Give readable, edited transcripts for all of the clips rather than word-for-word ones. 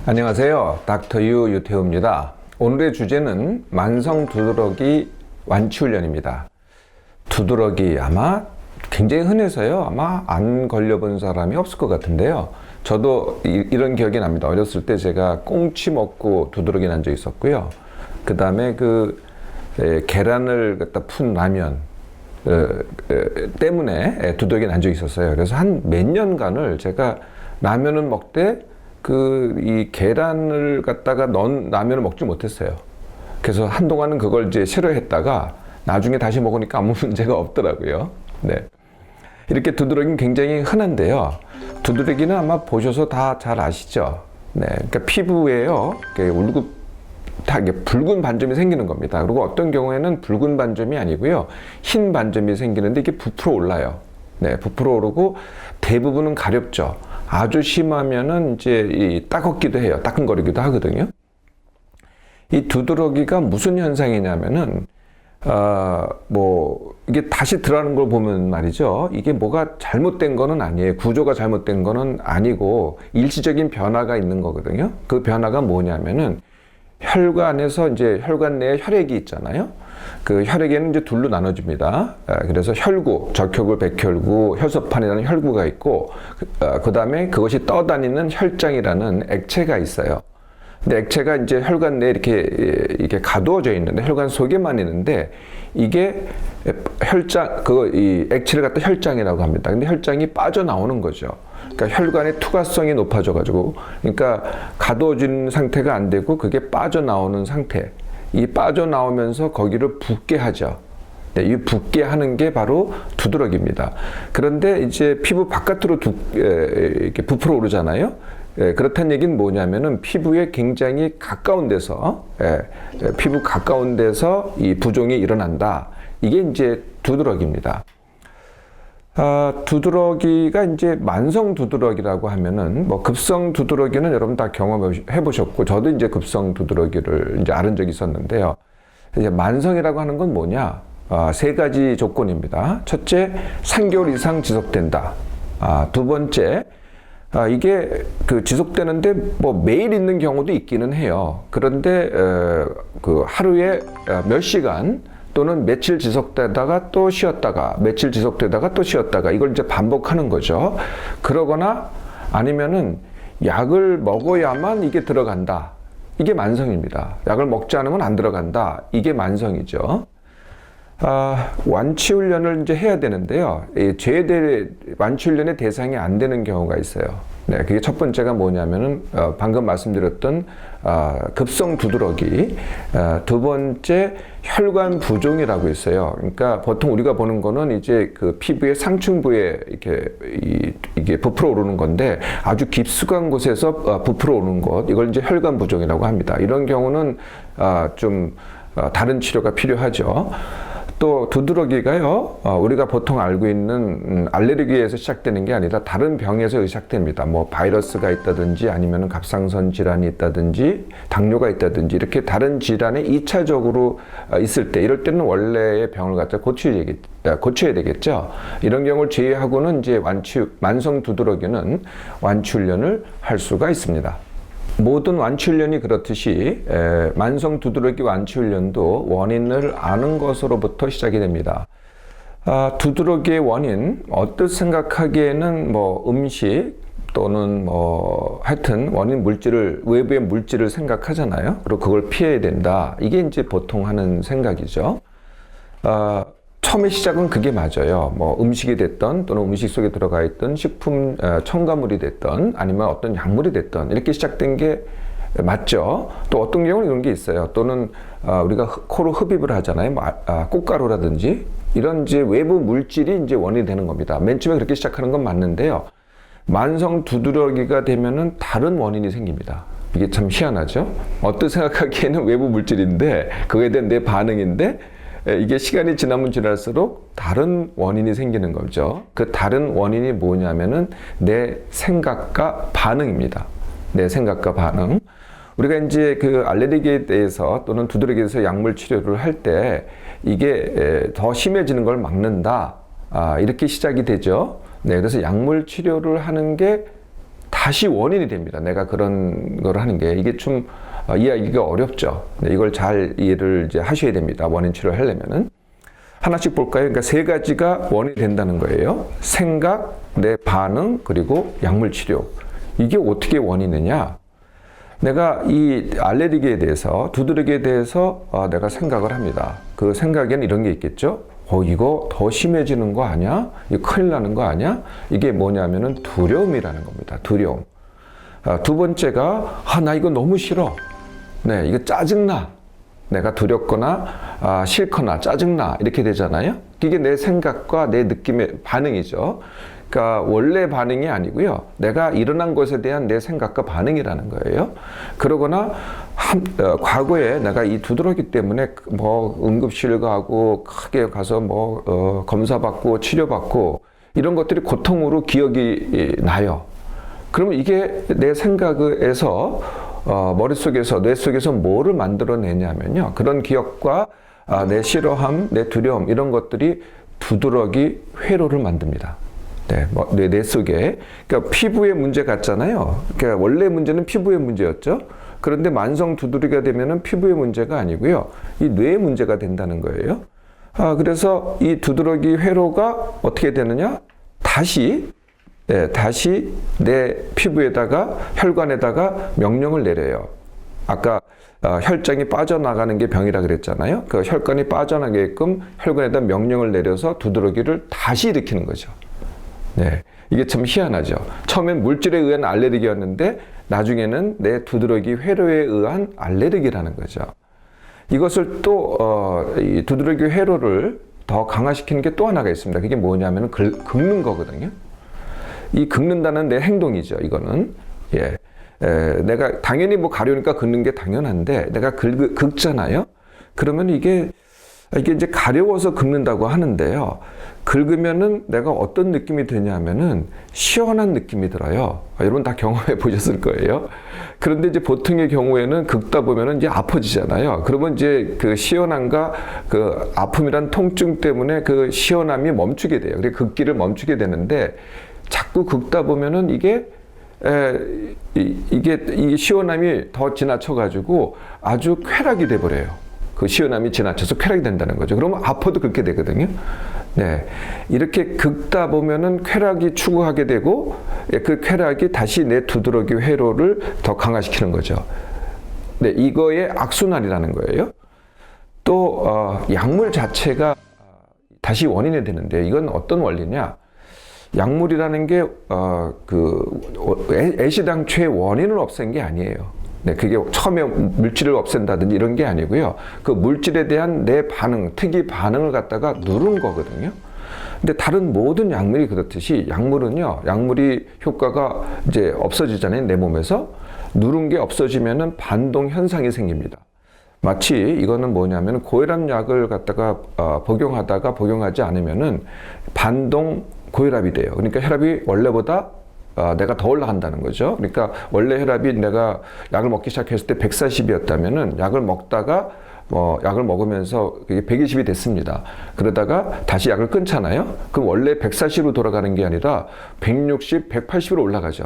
안녕하세요. 닥터 유 유태우입니다. 오늘의 주제는 만성 두드러기 완치훈련입니다. 두드러기 아마 굉장히 흔해서요. 아마 안 걸려본 사람이 없을 것 같은데요. 저도 이런 기억이 납니다. 어렸을 때 제가 꽁치 먹고 두드러기 난 적이 있었고요. 그 다음에 계란을 갖다 푼 라면 때문에 두드러기 난 적이 있었어요. 그래서 한 몇 년간을 제가 라면을 먹되 이 계란을 갖다가 넣은 라면을 먹지 못했어요. 그래서 한동안은 그걸 이제 싫어했다가 나중에 다시 먹으니까 아무 문제가 없더라고요. 네. 이렇게 두드러기는 굉장히 흔한데요. 두드러기는 아마 보셔서 다 잘 아시죠? 네. 그러니까 피부에요. 울긋하게 붉은 반점이 생기는 겁니다. 그리고 어떤 경우에는 붉은 반점이 아니고요. 흰 반점이 생기는데 이게 부풀어 올라요. 네. 부풀어 오르고 대부분은 가렵죠. 아주 심하면은 이제 따갑기도 해요. 따끔거리기도 하거든요. 이 두드러기가 무슨 현상이냐면은 이게 다시 들어가는 걸 보면 말이죠. 이게 뭐가 잘못된 거는 아니에요. 구조가 잘못된 거는 아니고 일시적인 변화가 있는 거거든요. 그 변화가 뭐냐면은 혈관에서 이제 혈관 내에 혈액이 있잖아요. 그 혈액에는 이제 둘로 나눠집니다. 그래서 혈구, 적혈구, 백혈구, 혈소판이라는 혈구가 있고, 그 다음에 그것이 떠다니는 혈장이라는 액체가 있어요. 근데 액체가 이제 혈관 내에 이렇게 가두어져 있는데, 혈관 속에만 있는데, 이게 이 액체를 갖다 혈장이라고 합니다. 근데 혈장이 빠져나오는 거죠. 그러니까 혈관의 투과성이 높아져가지고, 그러니까 가두어진 상태가 안 되고, 그게 빠져나오는 상태. 이 빠져나오면서 거기를 붓게 하죠. 네, 이 붓게 하는 게 바로 두드러기입니다. 그런데 이제 피부 바깥으로 이렇게 부풀어 오르잖아요. 그렇다는 얘기는 뭐냐면은 피부에 굉장히 가까운 데서, 피부 가까운 데서 이 부종이 일어난다. 이게 이제 두드러기입니다. 두드러기가 이제 만성 두드러기라고 하면은 급성 두드러기는 여러분 다 경험해 보셨고 저도 이제 급성 두드러기를 이제 앓은 적이 있었는데요. 이제 만성이라고 하는 건 뭐냐? 세 가지 조건입니다. 첫째, 3개월 이상 지속된다. 두 번째, 이게 지속되는데 매일 있는 경우도 있기는 해요. 그런데 하루에 몇 시간 또는 며칠 지속되다가 또 쉬었다가 며칠 지속되다가 또 쉬었다가 이걸 이제 반복하는 거죠. 그러거나 아니면은 약을 먹어야만 이게 들어간다. 이게 만성입니다. 약을 먹지 않으면 안 들어간다. 이게 만성이죠. 완치훈련을 이제 해야 되는데요. 완치훈련의 대상이 안 되는 경우가 있어요. 네, 그게 첫 번째가 뭐냐면은, 방금 말씀드렸던, 급성 두드러기. 두 번째, 혈관 부종이라고 있어요. 그러니까 보통 우리가 보는 거는 이제 피부의 상층부에 이게 부풀어 오르는 건데 아주 깊숙한 곳에서 부풀어 오르는 것. 이걸 이제 혈관 부종이라고 합니다. 이런 경우는, 다른 치료가 필요하죠. 또 두드러기가요, 우리가 보통 알고 있는 알레르기에서 시작되는 게 아니라 다른 병에서 시작됩니다. 바이러스가 있다든지 아니면 갑상선 질환이 있다든지 당뇨가 있다든지 이렇게 다른 질환에 2차적으로 있을 때 이럴 때는 원래의 병을 갖다 고쳐야 되겠죠. 이런 경우를 제외하고는 이제 만성 두드러기는 완치훈련을 할 수가 있습니다. 모든 완치훈련이 그렇듯이 만성 두드러기 완치훈련도 원인을 아는 것으로부터 시작이 됩니다. 두드러기의 원인, 어뜻 생각하기에는 음식 또는 하여튼 원인 물질을, 외부의 물질을 생각하잖아요. 그리고 그걸 피해야 된다. 이게 이제 보통 하는 생각이죠. 처음에 시작은 그게 맞아요. 음식이 됐던 또는 음식 속에 들어가 있던 식품 첨가물이 됐던 아니면 어떤 약물이 됐던 이렇게 시작된 게 맞죠. 또 어떤 경우는 이런 게 있어요. 또는 우리가 코로 흡입을 하잖아요. 꽃가루라든지 이런 이제 외부 물질이 이제 원인이 되는 겁니다. 맨 처음에 그렇게 시작하는 건 맞는데요. 만성 두드러기가 되면은 다른 원인이 생깁니다. 이게 참 희한하죠. 어떻게 생각하기에는 외부 물질인데 그거에 대한 내 반응인데 이게 시간이 지나면 지날수록 다른 원인이 생기는 거죠. 그 다른 원인이 뭐냐면은 내 생각과 반응입니다. 내 생각과 반응. 우리가 이제 알레르기에 대해서 또는 두드러기에 대해서 약물 치료를 할 때 이게 더 심해지는 걸 막는다. 이렇게 시작이 되죠. 네, 그래서 약물 치료를 하는 게 다시 원인이 됩니다. 내가 그런 걸 하는 게 이게 좀 이해하기가 어렵죠. 네, 이걸 잘 이해를 이제 하셔야 됩니다. 원인 치료를 하려면은. 하나씩 볼까요? 그러니까 세 가지가 원인이 된다는 거예요. 생각, 내 반응, 그리고 약물 치료. 이게 어떻게 원인이냐? 내가 이 알레르기에 대해서, 두드러기에 대해서 내가 생각을 합니다. 그 생각에는 이런 게 있겠죠? 이거 더 심해지는 거 아니야? 이거 큰일 나는 거 아니야? 이게 뭐냐면은 두려움이라는 겁니다. 두려움. 두 번째가, 나 이거 너무 싫어. 네, 이거 짜증나. 내가 두렵거나 싫거나 짜증나 이렇게 되잖아요. 이게 내 생각과 내 느낌의 반응이죠. 그러니까 원래 반응이 아니고요. 내가 일어난 것에 대한 내 생각과 반응이라는 거예요. 그러거나 과거에 내가 이 두드러기 때문에 뭐 응급실 가고 크게 가서 뭐 검사받고 치료받고 이런 것들이 고통으로 기억이 나요. 그러면 이게 내 생각에서 머릿속에서, 뇌 속에서 뭐를 만들어내냐면요. 그런 기억과 내 싫어함, 내 두려움, 이런 것들이 두드러기 회로를 만듭니다. 네, 뇌 속에. 그러니까 피부의 문제 같잖아요. 그러니까 원래 문제는 피부의 문제였죠. 그런데 만성 두드러기가 되면은 피부의 문제가 아니고요. 이 뇌의 문제가 된다는 거예요. 그래서 이 두드러기 회로가 어떻게 되느냐? 다시 내 피부에다가 혈관에다가 명령을 내려요. 아까 혈장이 빠져나가는 게 병이라 그랬잖아요. 그 혈관이 빠져나가게끔 혈관에다 명령을 내려서 두드러기를 다시 일으키는 거죠. 네, 이게 참 희한하죠. 처음엔 물질에 의한 알레르기였는데 나중에는 내 두드러기 회로에 의한 알레르기라는 거죠. 이것을 또 이 두드러기 회로를 더 강화시키는 게 또 하나가 있습니다. 그게 뭐냐면 긁는 거거든요. 이 긁는다는 내 행동이죠. 이거는 내가 당연히 뭐 가려우니까 긁는 게 당연한데 내가 긁잖아요. 그러면 이게 이제 가려워서 긁는다고 하는데요. 긁으면은 내가 어떤 느낌이 드냐면은 시원한 느낌이 들어요. 여러분 다 경험해 보셨을 거예요. 그런데 이제 보통의 경우에는 긁다 보면은 이제 아파지잖아요. 그러면 이제 그 시원함과 그 아픔이란 통증 때문에 그 시원함이 멈추게 돼요. 그래서 긁기를 멈추게 되는데 자꾸 긁다 보면은 이게 시원함이 더 지나쳐가지고 아주 쾌락이 돼버려요. 그 시원함이 지나쳐서 쾌락이 된다는 거죠. 그러면 아파도 긁게 되거든요. 네. 이렇게 긁다 보면은 쾌락이 추구하게 되고 그 쾌락이 다시 내 두드러기 회로를 더 강화시키는 거죠. 네. 이거의 악순환이라는 거예요. 또, 약물 자체가 다시 원인이 되는데 이건 어떤 원리냐? 약물이라는 게 애시당초의 원인을 없앤 게 아니에요. 네, 그게 처음에 물질을 없앤다든지 이런 게 아니고요. 그 물질에 대한 내 반응, 특이 반응을 갖다가 누른 거거든요. 근데 다른 모든 약물이 그렇듯이 약물은요, 약물이 효과가 이제 없어지잖아요, 내 몸에서. 누른 게 없어지면은 반동 현상이 생깁니다. 마치 이거는 뭐냐면 고혈압 약을 갖다가 복용하다가 복용하지 않으면은 반동 고혈압이 돼요. 그러니까 혈압이 원래보다 내가 더 올라간다는 거죠. 그러니까 원래 혈압이 내가 약을 먹기 시작했을 때 140이었다면은 약을 먹다가 약을 먹으면서 그게 120이 됐습니다. 그러다가 다시 약을 끊잖아요. 그럼 원래 140으로 돌아가는 게 아니라 160, 180으로 올라가죠.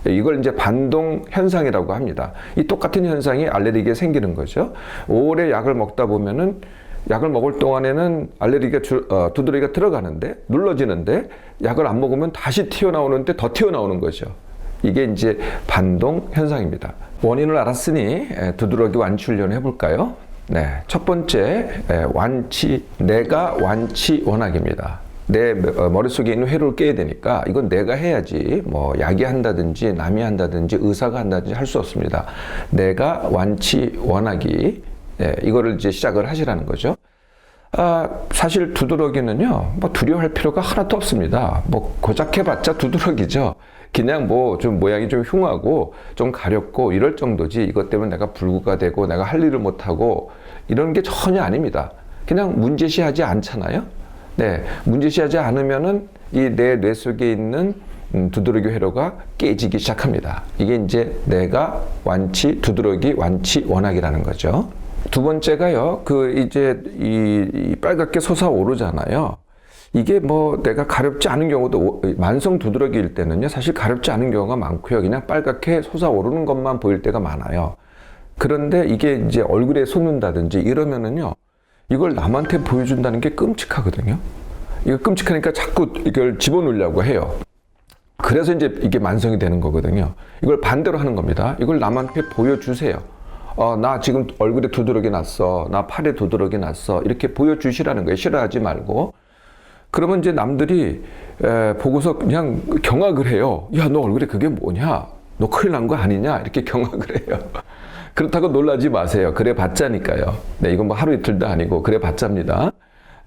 이걸 이제 반동 현상이라고 합니다. 이 똑같은 현상이 알레르기에 생기는 거죠. 오래 약을 먹다 보면은 약을 먹을 동안에는 알레르기가 두드러기가 들어가는데 눌러지는데 약을 안 먹으면 다시 튀어나오는데 더 튀어나오는 거죠. 이게 이제 반동 현상입니다. 원인을 알았으니 두드러기 완치 훈련을 해볼까요? 네, 첫 번째 내가 완치 원학입니다. 내 머릿속에 있는 회로를 깨야 되니까 이건 내가 해야지 뭐 약이 한다든지 남이 한다든지 의사가 한다든지 할 수 없습니다. 내가 완치 원하기, 이거를 이제 시작을 하시라는 거죠. 사실 두드러기는요, 뭐 두려워할 필요가 하나도 없습니다. 뭐 고작 해봤자 두드러기죠. 그냥 뭐 좀 모양이 좀 흉하고 좀 가렵고 이럴 정도지 이것 때문에 내가 불구가 되고 내가 할 일을 못하고 이런 게 전혀 아닙니다. 그냥 문제시하지 않잖아요. 네, 문제시하지 않으면은 이 내 뇌 속에 있는 두드러기 회로가 깨지기 시작합니다. 이게 이제 내가 완치, 두드러기 완치 원학이라는 거죠. 두 번째가요, 이제 이 빨갛게 솟아오르잖아요. 이게 뭐 내가 가렵지 않은 경우도 만성 두드러기일 때는요, 사실 가렵지 않은 경우가 많고요. 그냥 빨갛게 솟아오르는 것만 보일 때가 많아요. 그런데 이게 이제 얼굴에 솟는다든지 이러면은요, 이걸 남한테 보여준다는 게 끔찍하거든요. 이거 끔찍하니까 자꾸 이걸 집어넣으려고 해요. 그래서 이제 이게 만성이 되는 거거든요. 이걸 반대로 하는 겁니다. 이걸 남한테 보여주세요. 나 지금 얼굴에 두드러기 났어. 나 팔에 두드러기 났어. 이렇게 보여주시라는 거예요. 싫어하지 말고. 그러면 이제 남들이 보고서 그냥 경악을 해요. 야, 너 얼굴에 그게 뭐냐? 너 큰일 난 거 아니냐? 이렇게 경악을 해요. 그렇다고 놀라지 마세요. 그래 봤자니까요. 네, 이건 뭐 하루 이틀도 아니고 그래 봤자입니다.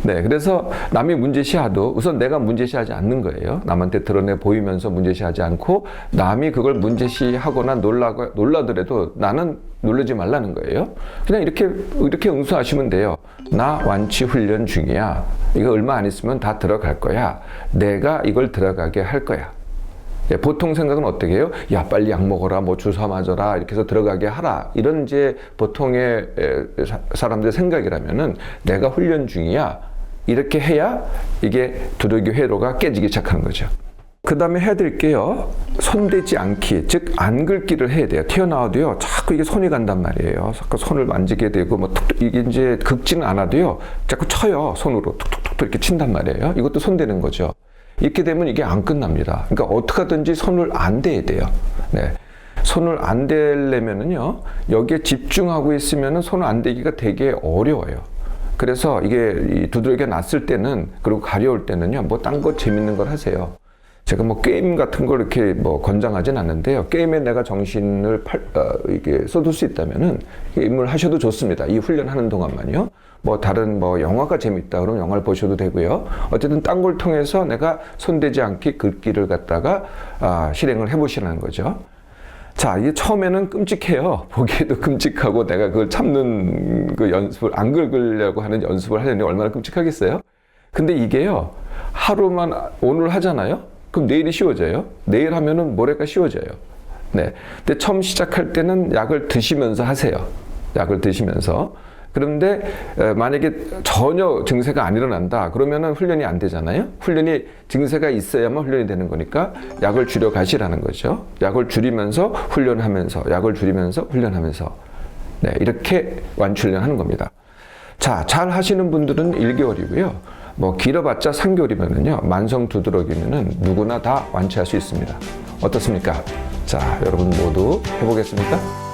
네, 그래서 남이 문제시하도 우선 내가 문제시하지 않는 거예요. 남한테 드러내 보이면서 문제시하지 않고 남이 그걸 문제시하거나 놀라더라도 나는 놀라지 말라는 거예요. 그냥 이렇게 응수하시면 돼요. 나 완치 훈련 중이야. 이거 얼마 안 있으면 다 들어갈 거야. 내가 이걸 들어가게 할 거야. 예, 보통 생각은 어떻게 해요? 야, 빨리 약 먹어라, 뭐 주사 맞아라, 이렇게 해서 들어가게 하라. 이런 이제 보통의 사람들의 생각이라면은 내가 훈련 중이야. 이렇게 해야 이게 두들기 회로가 깨지기 시작하는 거죠. 그 다음에 해야 될 게요. 손대지 않기, 즉 안 긁기를 해야 돼요. 튀어나와도요, 자꾸 이게 손이 간단 말이에요. 자꾸 손을 만지게 되고, 뭐 툭툭, 이게 이제 긁지는 않아도요, 자꾸 쳐요. 손으로 툭툭툭 이렇게 친단 말이에요. 이것도 손대는 거죠. 이렇게 되면 이게 안 끝납니다. 그러니까 어떻게 하든지 손을 안 대야 돼요. 네. 손을 안 대려면은요, 여기에 집중하고 있으면은 손을 안 대기가 되게 어려워요. 그래서 이게 두드러기가 났을 때는, 그리고 가려울 때는요, 뭐 딴 거 재밌는 걸 하세요. 제가 뭐 게임 같은 걸 이렇게 뭐 권장하진 않는데요. 게임에 내가 정신을 이게 쏟을 수 있다면은 게임을 하셔도 좋습니다. 이 훈련하는 동안만요. 뭐 다른 뭐 영화가 재밌다 그러면 영화를 보셔도 되고요. 어쨌든 딴 걸 통해서 내가 손대지 않게 긁기를 갖다가 실행을 해보시라는 거죠. 자, 이게 처음에는 끔찍해요. 보기에도 끔찍하고 내가 그걸 참는 그 연습을 안 긁으려고 하는 연습을 하려니 얼마나 끔찍하겠어요? 근데 이게요, 하루만 오늘 하잖아요? 그럼 내일이 쉬워져요. 내일 하면은 모레가 쉬워져요. 네. 근데 처음 시작할 때는 약을 드시면서 하세요. 약을 드시면서. 그런데 만약에 전혀 증세가 안 일어난다 그러면은 훈련이 안 되잖아요. 훈련이 증세가 있어야만 훈련이 되는 거니까 약을 줄여 가시라는 거죠. 약을 줄이면서 훈련하면서, 약을 줄이면서 훈련하면서, 네, 이렇게 완치훈련 하는 겁니다. 자, 잘 하시는 분들은 1개월이고요. 뭐 길어봤자 3개월이면은요, 만성 두드러기면은 누구나 다 완치할 수 있습니다. 어떻습니까? 자, 여러분 모두 해보겠습니까?